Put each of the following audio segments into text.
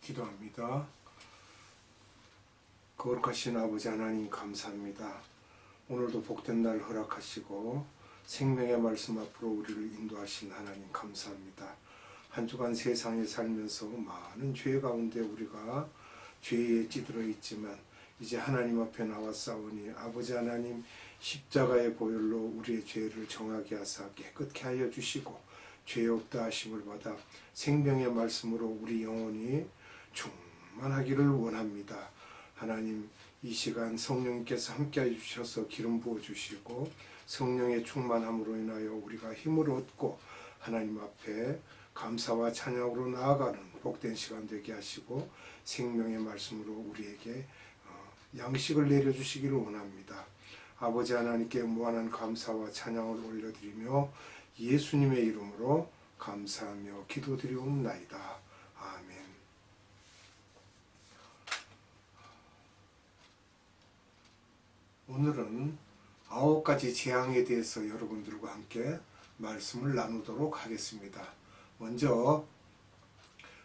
기도합니다. 거룩하신 아버지 하나님 감사합니다. 오늘도 복된 날 허락하시고 생명의 말씀 앞으로 우리를 인도하신 하나님 감사합니다. 한 주간 세상에 살면서 많은 죄 가운데 우리가 죄에 찌들어 있지만 이제 하나님 앞에 나왔사오니 아버지 하나님 십자가의 보혈로 우리의 죄를 정하게 하사 깨끗게 하여 주시고 죄 없다 하심을 받아 생명의 말씀으로 우리 영혼이 충만하기를 원합니다. 하나님, 이 시간 성령님께서 함께해 주셔서 기름 부어 주시고 성령의 충만함으로 인하여 우리가 힘을 얻고 하나님 앞에 감사와 찬양으로 나아가는 복된 시간 되게 하시고 생명의 말씀으로 우리에게 양식을 내려주시기를 원합니다. 아버지 하나님께 무한한 감사와 찬양을 올려드리며 예수님의 이름으로 감사하며 기도드리옵나이다. 아멘. 오늘은 9가지 재앙에 대해서 여러분들과 함께 말씀을 나누도록 하겠습니다. 먼저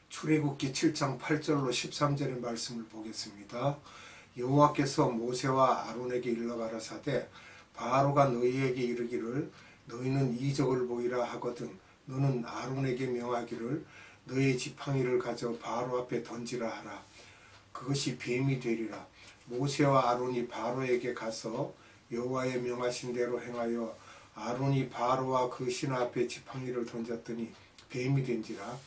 출애굽기 7장 8절로 13절의 말씀을 보겠습니다. 여호와께서 모세와 아론에게 일러 가라사대 바로가 너희에게 이르기를 너희는 이적을 보이라 하거든 너는 아론에게 명하기를 너의 지팡이를 가져 바로 앞에 던지라 하라. 그것이 뱀이 되리라. 모세와 아론이 바로에게 가서 여호와의 명하신 대로 행하여 아론이 바로와 그 신하 앞에 지팡이를 던졌더니 뱀이 된지라.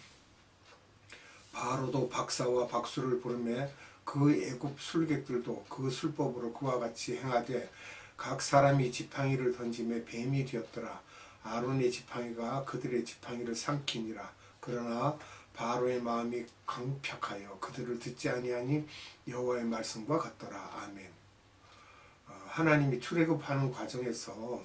바로도 박사와 박수를 부르매 그 애굽 술객들도 그 술법으로 그와 같이 행하되 각 사람이 지팡이를 던지매 뱀이 되었더라. 아론의 지팡이가 그들의 지팡이를 삼키니라. 그러나 바로의 마음이 강팍하여 그들을 듣지 아니하니 여호와의 말씀과 같더라. 아멘. 하나님이 출애굽하는 과정에서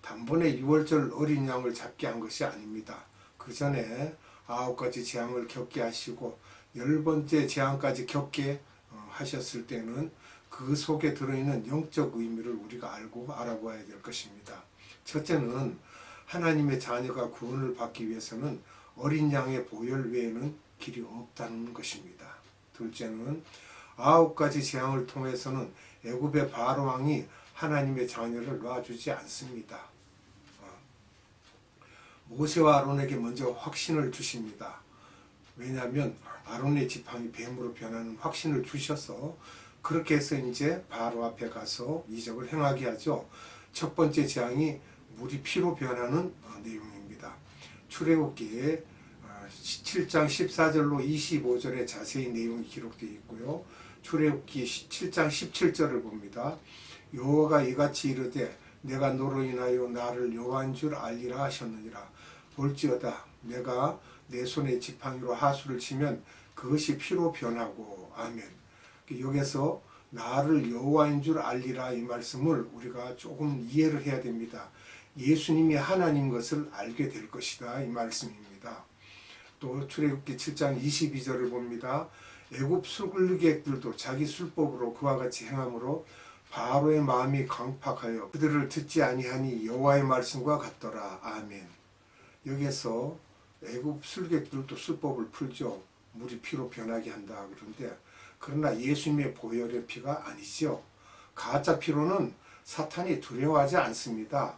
단번에 6월절 어린 양을 잡게 한 것이 아닙니다. 그 전에 9가지 재앙을 겪게 하시고 10번째 재앙까지 겪게 하셨을 때는 그 속에 들어있는 영적 의미를 우리가 알고 알아봐야 될 것입니다. 첫째는 하나님의 자녀가 구원을 받기 위해서는 어린 양의 보혈 외에는 길이 없다는 것입니다. 둘째는 9가지 재앙을 통해서는 애굽의 바로 왕이 하나님의 자녀를 놔주지 않습니다. 모세와 아론에게 먼저 확신을 주십니다. 왜냐하면 아론의 지팡이 뱀으로 변하는 확신을 주셔서 그렇게 해서 이제 바로 앞에 가서 이적을 행하게 하죠. 첫 번째 재앙이 물이 피로 변하는 내용입니다. 출애굽기 7장 14절로 25절에 자세히 내용이 기록되어 있고요. 출애굽기 7장 17절을 봅니다. 여호와가 이같이 이르되 내가 너로 인하여 나를 여호와인 줄 알리라 하셨느니라. 볼지어다 내가 내 손에 지팡이로 하수를 치면 그것이 피로 변하고. 아멘. 여기서 나를 여호와인 줄 알리라 이 말씀을 우리가 조금 이해를 해야 됩니다. 예수님이 하나님 것을 알게 될 것이다 이 말씀입니다. 또 출애굽기 7장 22절을 봅니다. 애굽 술객들도 자기 술법으로 그와 같이 행함으로 바로의 마음이 강팍하여 그들을 듣지 아니하니 여호와의 말씀과 같더라. 아멘. 여기에서 애굽 술객들도 술법을 풀죠. 물이 피로 변하게 한다 그런데 그러나 예수님의 보혈의 피가 아니죠. 가짜 피로는 사탄이 두려워하지 않습니다.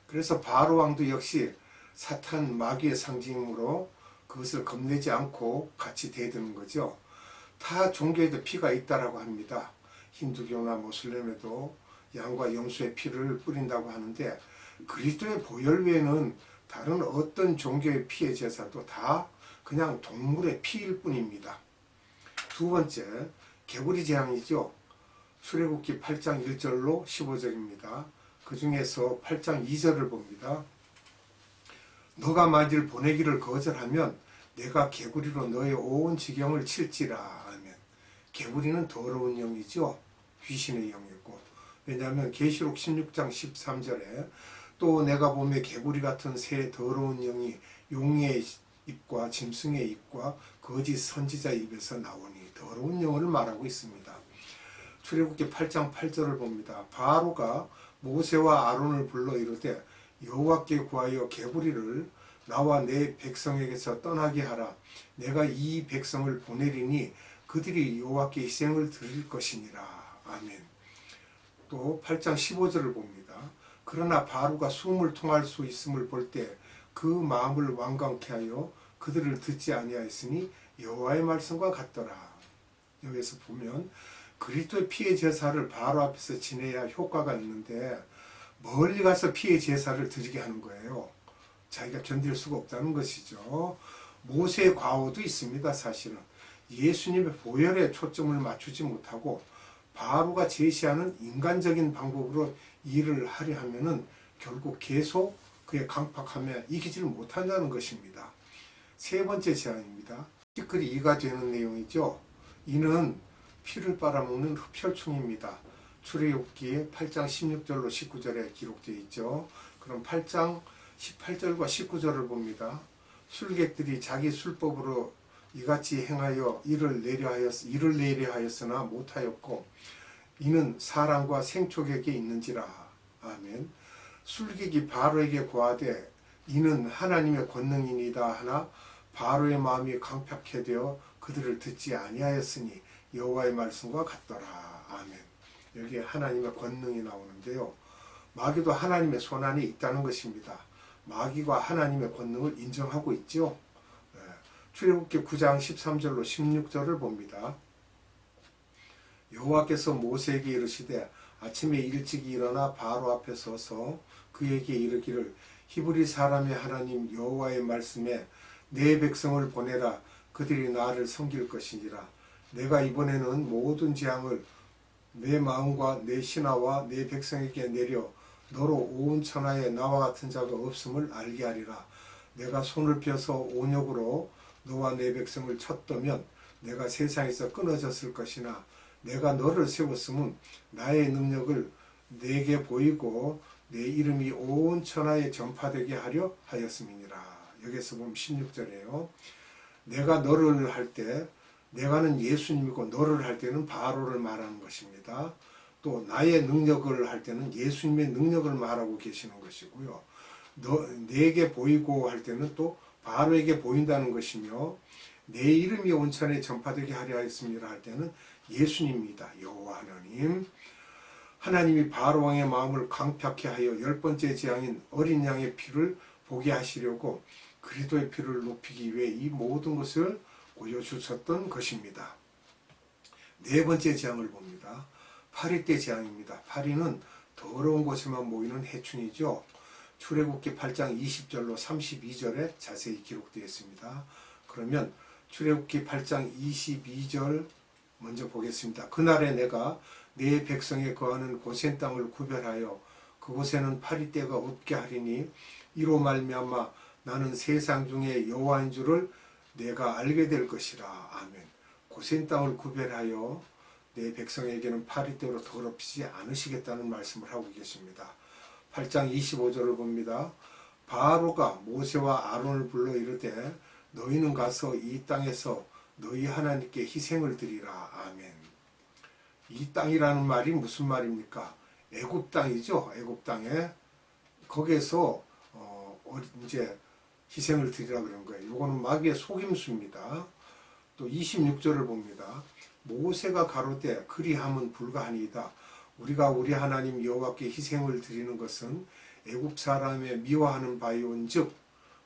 그래서 바로 왕도 역시 사탄 마귀의 상징으로 그것을 겁내지 않고 같이 대드는 거죠. 타 종교에도 피가 있다라고 합니다. 힌두교나 모슬렘에도 양과 염소의 피를 뿌린다고 하는데 그리스도의 보혈 외에는 다른 어떤 종교의 피의 제사도 다 그냥 동물의 피일 뿐입니다. 두 번째, 개구리 재앙이죠. 출애굽기 8장 1절로 15절입니다. 그 중에서 8장 2절을 봅니다. 너가 만일 보내기를 거절하면 내가 개구리로 너의 온 지경을 칠지라. 하면 개구리는 더러운 영이죠. 귀신의 영이고. 왜냐하면 계시록 16장 13절에 또 내가 보매 개구리 같은 새 더러운 영이 용의 입과 짐승의 입과 거짓 선지자 입에서 나오니 더러운 영을 말하고 있습니다. 출애굽기 8장 8절을 봅니다. 바로가 모세와 아론을 불러 이르되 여호와께 구하여 개구리를 나와 내 백성에게서 떠나게 하라. 내가 이 백성을 보내리니 그들이 여호와께 희생을 드릴 것이니라. 아멘. 또 8장 15절을 봅니다. 그러나 바로가 숨을 통할 수 있음을 볼 때 그 마음을 완강케 하여 그들을 듣지 아니하였으니 여호와의 말씀과 같더라. 여기서 보면 그리스도의 피의 제사를 바로 앞에서 지내야 효과가 있는데 멀리 가서 피의 제사를 드리게 하는 거예요. 자기가 견딜 수가 없다는 것이죠. 모세의 과오도 있습니다. 사실은 예수님의 보혈에 초점을 맞추지 못하고 바로가 제시하는 인간적인 방법으로 일을 하려 하면은 결국 계속 그의 강팍함에 이기지를 못한다는 것입니다. 세 번째 제안입니다. 티끌이 이가 되는 내용이죠. 이는 피를 빨아먹는 흡혈충입니다. 출애굽기 8장 16절로 19절에 기록되어 있죠. 그럼 8장 18절과 19절을 봅니다. 술객들이 자기 술법으로 이같이 행하여 이를 내려 하였으나 못하였고 이는 사람과 생촉에게 있는지라. 아멘. 술객이 바로에게 고하되 이는 하나님의 권능이니이다 하나 바로의 마음이 강팍해 되어 그들을 듣지 아니하였으니 여호와의 말씀과 같더라. 아멘. 여기에 하나님의 권능이 나오는데요. 마귀도 하나님의 손안에 있다는 것입니다. 마귀가 하나님의 권능을 인정하고 있죠. 출애굽기 9장 13절로 16절을 봅니다. 여호와께서 모세에게 이르시되 아침에 일찍이 일어나 바로 앞에 서서 그에게 이르기를 히브리 사람의 하나님 여호와의 말씀에 내 백성을 보내라. 그들이 나를 섬길 것이니라. 내가 이번에는 모든 재앙을 내 마음과 내 신하와 내 백성에게 내려 너로 온 천하에 나와 같은 자가 없음을 알게 하리라. 내가 손을 펴서 온역으로 너와 내 백성을 쳤더면 내가 세상에서 끊어졌을 것이나 내가 너를 세웠음은 나의 능력을 내게 보이고 내 이름이 온 천하에 전파되게 하려 하였음이니라. 여기서 보면 16절이에요. 내가 너를 할 때 내가는 예수님이고 너를 할 때는 바로를 말하는 것입니다. 또 나의 능력을 할 때는 예수님의 능력을 말하고 계시는 것이고요. 내게 보이고 할 때는 또 바로에게 보인다는 것이며 내 이름이 온천에 전파되게 하려 하였습니다 할 때는 예수님입니다. 여호와 하나님. 하나님이 바로 왕의 마음을 강팍케 하여 10번째 재앙인 어린 양의 피를 보게 하시려고 그리스도의 피를 높이기 위해 이 모든 것을 보여주셨던 것입니다. 네 번째 재앙을 봅니다. 파리 때 재앙입니다. 파리는 더러운 곳에만 모이는 해충이죠. 출애굽기 8장 20절로 32절에 자세히 기록되어 있습니다. 그러면 출애굽기 8장 22절 먼저 보겠습니다. 그날에 내가 내 백성에 거하는 고센 땅을 구별하여 그곳에는 파리떼가 없게 하리니 이로 말미암아 나는 세상 중에 여호와인 줄을 내가 알게 될 것이라. 아멘. 고센 땅을 구별하여 내 백성에게는 파리떼로 더럽히지 않으시겠다는 말씀을 하고 계십니다. 8장 25절을 봅니다. 바로가 모세와 아론을 불러 이르되 너희는 가서 이 땅에서 너희 하나님께 희생을 드리라. 아멘. 이 땅이라는 말이 무슨 말입니까? 애굽 땅이죠. 애굽 땅에 거기에서 이제 희생을 드리라 그런 거예요. 이거는 마귀의 속임수입니다. 또 26절을 봅니다. 모세가 가로되 그리함은 불가하니이다. 우리가 우리 하나님 여호와께 희생을 드리는 것은 애굽 사람의 미워하는 바이온즉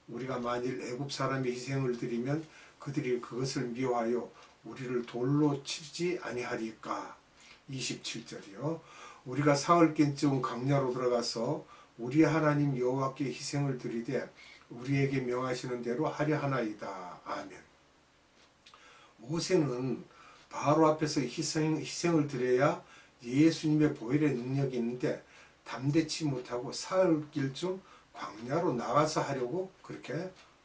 우리가 만일 애굽 사람의 희생을 드리면 그들이 그것을 미워하여 우리를 돌로 치지 아니하리까. 27절이요. 우리가 사흘간쯤 강야로 들어가서 우리 하나님 여호와께 희생을 드리되 우리에게 명하시는 대로 하려 하나이다. 아멘. 모세는 바로 앞에서 희생을 드려야 예수님의 보혈의 능력이 있는데 담대치 못하고 사흘길쯤 광야로 나가서 하려고 그렇게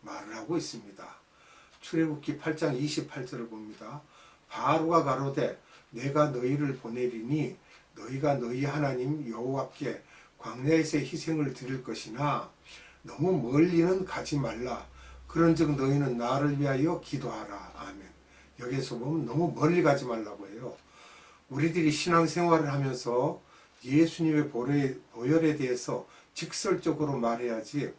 말을 하고 있습니다. 출애굽기 8장 28절을 봅니다. 바로가 가로되 내가 너희를 보내리니 너희가 너희 하나님 여호와께 광야에서 희생을 드릴 것이나 너무 멀리는 가지 말라. 그런즉 너희는 나를 위하여 기도하라. 아멘. 여기에서 보면 너무 멀리 가지 말라고 해요. 우리들이 신앙생활을 하면서 예수님의 보혈에 대해서 직설적으로 말해야지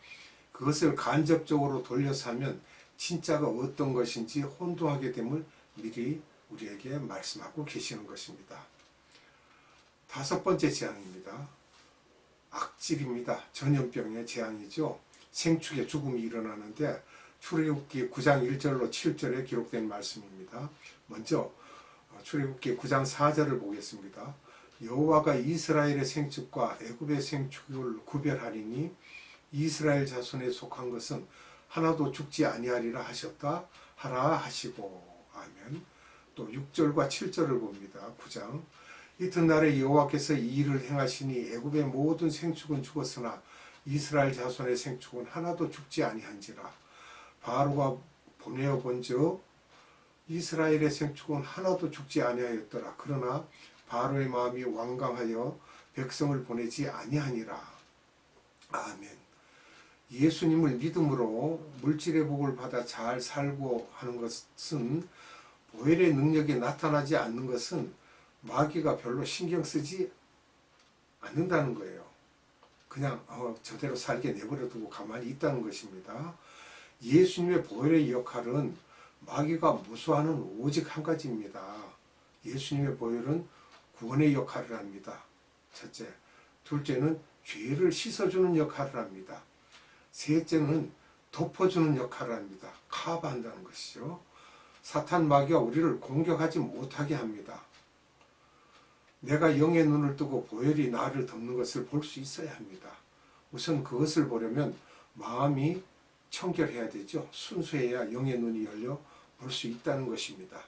그것을 간접적으로 돌려서 하면 진짜가 어떤 것인지 혼동하게 됨을 미리 우리에게 말씀하고 계시는 것입니다. 다섯 번째 재앙입니다. 악질입니다. 전염병의 재앙이죠. 생축의 죽음이 일어나는데 출애굽기 9장 1절로 7절에 기록된 말씀입니다. 먼저 출애굽기 9장 4절을 보겠습니다. 여호와가 이스라엘의 생축과 애굽의 생축을 구별하리니 이스라엘 자손에 속한 것은 하나도 죽지 아니하리라 하셨다 하라 하시고. 아멘. 또 6절과 7절을 봅니다. 9장. 이튿날에 여호와께서 이 일을 행하시니 애굽의 모든 생축은 죽었으나 이스라엘 자손의 생축은 하나도 죽지 아니한지라. 바로가 보내어 본즉 이스라엘의 생축은 하나도 죽지 아니하였더라. 그러나 바로의 마음이 완강하여 백성을 보내지 아니하니라. 아멘. 예수님을 믿음으로 물질의 복을 받아 잘 살고 하는 것은 보혈의 능력이 나타나지 않는 것은 마귀가 별로 신경 쓰지 않는다는 거예요. 그냥 저대로 살게 내버려두고 가만히 있다는 것입니다. 예수님의 보혈의 역할은 마귀가 무수하는 오직 한 가지입니다. 예수님의 보혈은 구원의 역할을 합니다. 첫째. 둘째는 죄를 씻어주는 역할을 합니다. 셋째는 덮어주는 역할을 합니다. 커버한다는 것이죠. 사탄 마귀가 우리를 공격하지 못하게 합니다. 내가 영의 눈을 뜨고 보혈이 나를 덮는 것을 볼 수 있어야 합니다. 우선 그것을 보려면 마음이 청결해야 되죠. 순수해야 영의 눈이 열려 볼 수 있다는 것입니다.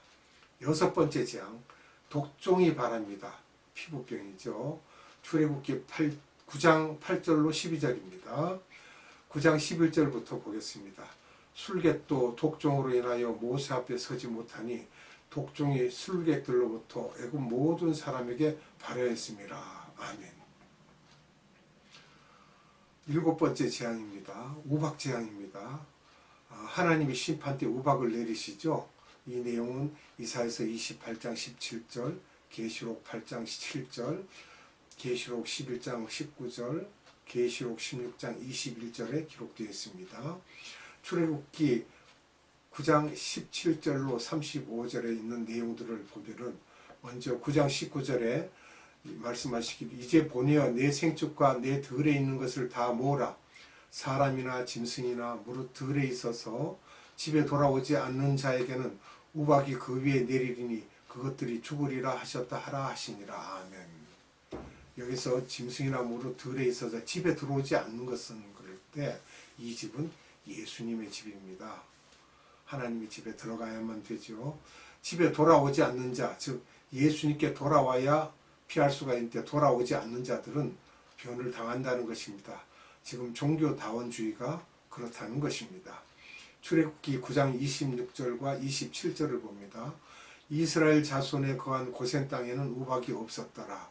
여섯 번째 재앙, 독종이 바랍니다. 피부병이죠. 출애굽기 9장 8절로 12절입니다. 9장 11절부터 보겠습니다. 술객도 독종으로 인하여 모세 앞에 서지 못하니 독종이 술객들로부터 애굽 모든 사람에게 발효했습니다. 아멘. 일곱 번째 재앙입니다. 우박 재앙입니다. 하나님이 심판 때 우박을 내리시죠. 이 내용은 이사야서 28장 17절, 계시록 8장 7절, 계시록 11장 19절, 계시록 16장 21절에 기록되어 있습니다. 출애굽기 9장 17절로 35절에 있는 내용들을 보면은 먼저 9장 19절에 말씀하시길 이제 보내어 내 생축과 내 들에 있는 것을 다 모으라. 사람이나 짐승이나 무릇 들에 있어서 집에 돌아오지 않는 자에게는 우박이 그 위에 내리리니 그것들이 죽으리라 하셨다 하라 하시니라. 아멘. 여기서 짐승이나 무릇 들에 있어서 집에 들어오지 않는 것은 그럴 때 이 집은 예수님의 집입니다. 하나님의 집에 들어가야만 되죠. 집에 돌아오지 않는 자, 즉 예수님께 돌아와야 피할 수가 있는데 돌아오지 않는 자들은 변을 당한다는 것입니다. 지금 종교다원주의가 그렇다는 것입니다. 출애굽기 9장 26절과 27절을 봅니다. 이스라엘 자손에 거한 고센 땅에는 우박이 없었더라.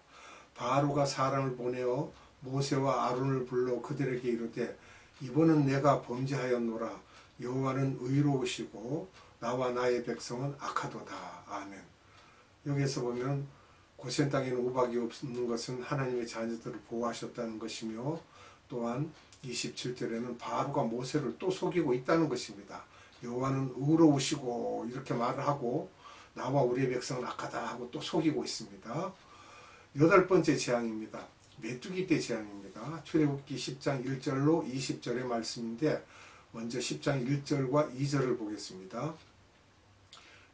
바로가 사람을 보내어 모세와 아론을 불러 그들에게 이르되 이번은 내가 범죄하였노라. 여호와는 의로우시고 나와 나의 백성은 악하도다. 아멘. 여기에서 보면 고센 땅에는 우박이 없는 것은 하나님의 자녀들을 보호하셨다는 것이며 또한 27절에는 바로가 모세를 또 속이고 있다는 것입니다. 여호와는 의로우시고 이렇게 말을 하고 나와 우리의 백성은 악하다 하고 또 속이고 있습니다. 여덟 번째 재앙입니다. 메뚜기 떼 재앙입니다. 출애굽기 10장 1절로 20절의 말씀인데 먼저 10장 1절과 2절을 보겠습니다.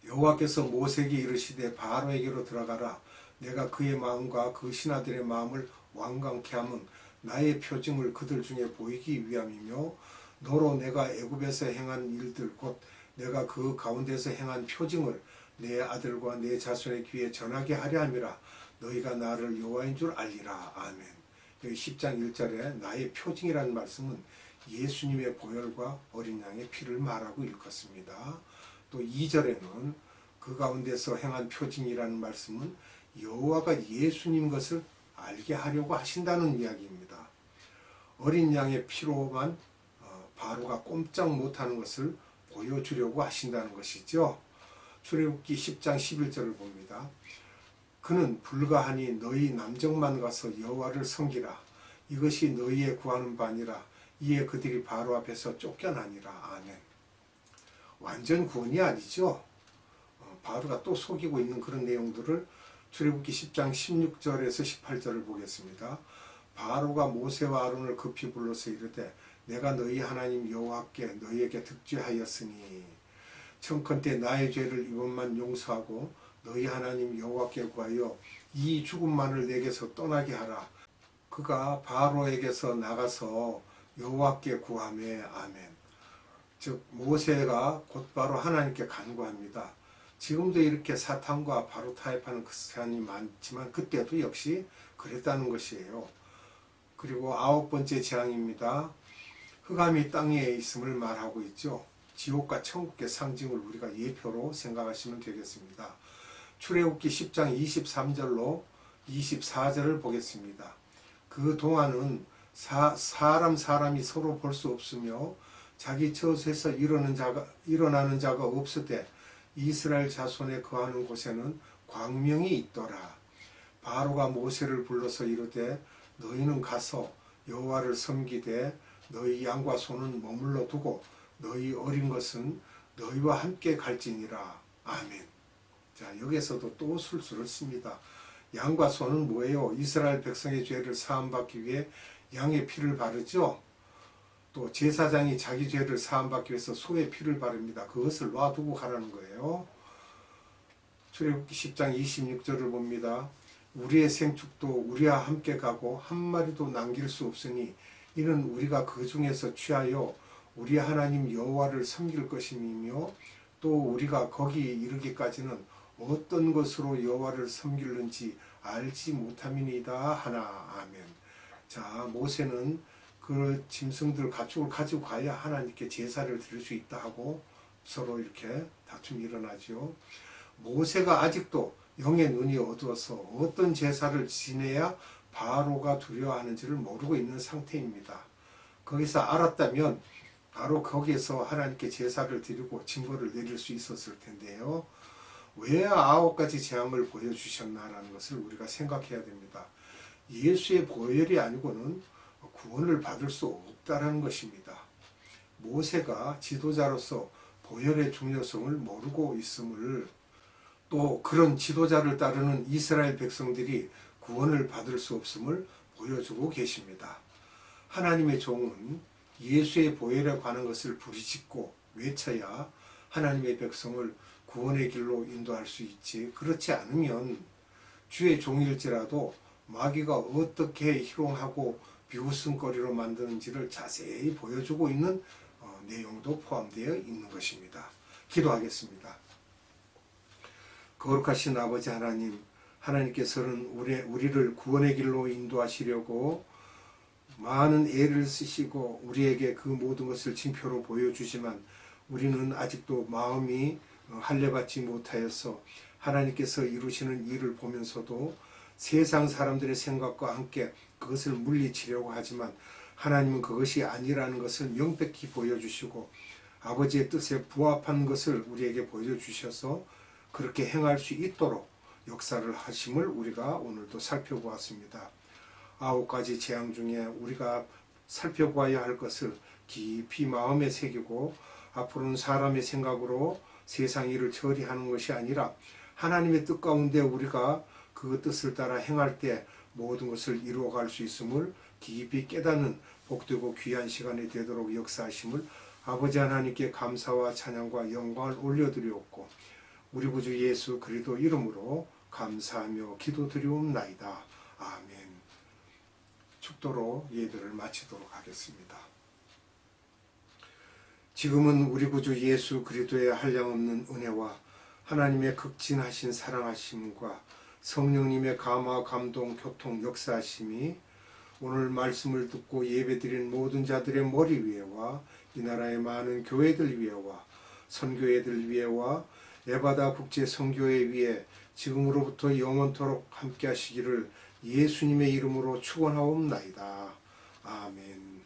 여호와께서 모세에게 이르시되 바로에게로 들어가라. 내가 그의 마음과 그 신하들의 마음을 완강케 하면 나의 표징을 그들 중에 보이기 위함이며 너로 내가 애굽에서 행한 일들 곧 내가 그 가운데서 행한 표징을 내 아들과 내 자손의 귀에 전하게 하려 함이라. 너희가 나를 여호와인 줄 알리라. 아멘. 여기 10장 1절에 나의 표징이라는 말씀은 예수님의 보혈과 어린 양의 피를 말하고 읽었습니다. 또 2절에는 그 가운데서 행한 표징이라는 말씀은 여호와가 예수님 것을 알게 하려고 하신다는 이야기입니다. 어린 양의 피로만 바로가 꼼짝 못하는 것을 보여주려고 하신다는 것이죠. 출애굽기 10장 11절을 봅니다. 그는 불가하니 너희 남정만 가서 여호와를 섬기라. 이것이 너희의 구하는 바니라. 이에 그들이 바로 앞에서 쫓겨나니라. 아멘. 완전 구원이 아니죠. 바로가 또 속이고 있는 그런 내용들을 출애굽기 10장 16절에서 18절을 보겠습니다. 바로가 모세와 아론을 급히 불러서 이르되 내가 너희 하나님 여호와께 너희에게 득죄하였으니 청컨대 나의 죄를 이번만 용서하고 너희 하나님 여호와께 구하여 이 죽음만을 내게서 떠나게 하라. 그가 바로에게서 나가서 여호와께 구하매. 아멘. 즉 모세가 곧바로 하나님께 간구합니다. 지금도 이렇게 사탄과 바로 타협하는 크리스찬이 많지만 그때도 역시 그랬다는 것이에요. 그리고 9번째 재앙입니다. 흑암이 땅에 있음을 말하고 있죠. 지옥과 천국의 상징을 우리가 예표로 생각하시면 되겠습니다. 출애굽기 10장 23절로 24절을 보겠습니다. 그 동안은 사람이 서로 볼 수 없으며 자기 처소에서 일어나는 자가 없으되 이스라엘 자손에 거하는 곳에는 광명이 있더라. 바로가 모세를 불러서 이르되 너희는 가서 여호와를 섬기되 너희 양과 소는 머물러 두고 너희 어린 것은 너희와 함께 갈지니라. 아멘. 자, 여기에서도 또 술수를 씁니다. 양과 소는 뭐예요? 이스라엘 백성의 죄를 사함받기 위해 양의 피를 바르죠. 또 제사장이 자기 죄를 사함받기 위해서 소의 피를 바릅니다. 그것을 놔두고 가라는 거예요. 출애굽기 10장 26절을 봅니다. 우리의 생축도 우리와 함께 가고 한 마리도 남길 수 없으니 이는 우리가 그 중에서 취하여 우리 하나님 여호와를 섬길 것임이며 또 우리가 거기 이르기까지는 어떤 것으로 여호와를 섬길는지 알지 못함이니이다 하나. 아멘. 자, 모세는 그 짐승들 가축을 가지고 가야 하나님께 제사를 드릴 수 있다 하고 서로 이렇게 다툼이 일어나죠. 모세가 아직도 영의 눈이 어두워서 어떤 제사를 지내야 바로가 두려워하는지를 모르고 있는 상태입니다. 거기서 알았다면 바로 거기에서 하나님께 제사를 드리고 징벌을 내릴 수 있었을 텐데요. 왜 9가지 재앙을 보여주셨나라는 것을 우리가 생각해야 됩니다. 예수의 보혈이 아니고는 구원을 받을 수 없다라는 것입니다. 모세가 지도자로서 보혈의 중요성을 모르고 있음을, 또 그런 지도자를 따르는 이스라엘 백성들이 구원을 받을 수 없음을 보여주고 계십니다. 하나님의 종은 예수의 보혈에 관한 것을 부르짖고 외쳐야 하나님의 백성을 구원의 길로 인도할 수 있지, 그렇지 않으면 주의 종일지라도 마귀가 어떻게 희롱하고 비웃음거리로 만드는지를 자세히 보여주고 있는 내용도 포함되어 있는 것입니다. 기도하겠습니다. 거룩하신 아버지 하나님, 하나님께서는 우리를 구원의 길로 인도하시려고 많은 애를 쓰시고 우리에게 그 모든 것을 징표로 보여주지만 우리는 아직도 마음이 할례받지 못하여서 하나님께서 이루시는 일을 보면서도 세상 사람들의 생각과 함께 그것을 물리치려고 하지만 하나님은 그것이 아니라는 것을 명백히 보여주시고 아버지의 뜻에 부합한 것을 우리에게 보여주셔서 그렇게 행할 수 있도록 역사를 하심을 우리가 오늘도 살펴보았습니다. 9가지 재앙 중에 우리가 살펴보아야 할 것을 깊이 마음에 새기고 앞으로는 사람의 생각으로 세상 일을 처리하는 것이 아니라 하나님의 뜻 가운데 우리가 그 뜻을 따라 행할 때 모든 것을 이루어갈 수 있음을 깊이 깨닫는 복되고 귀한 시간이 되도록 역사하심을 아버지 하나님께 감사와 찬양과 영광을 올려드리옵고 우리 구주 예수 그리스도 이름으로 감사하며 기도드리옵나이다. 아멘. 축도로 예배를 마치도록 하겠습니다. 지금은 우리 구주 예수 그리스도의 한량없는 은혜와 하나님의 극진하신 사랑하심과 성령님의 감화, 감동, 교통, 역사하심이 오늘 말씀을 듣고 예배드린 모든 자들의 머리 위에와 이 나라의 많은 교회들 위에와 선교회들 위에와 에바다 국제 선교회 위에 지금으로부터 영원토록 함께 하시기를 예수님의 이름으로 축원하옵나이다. 아멘.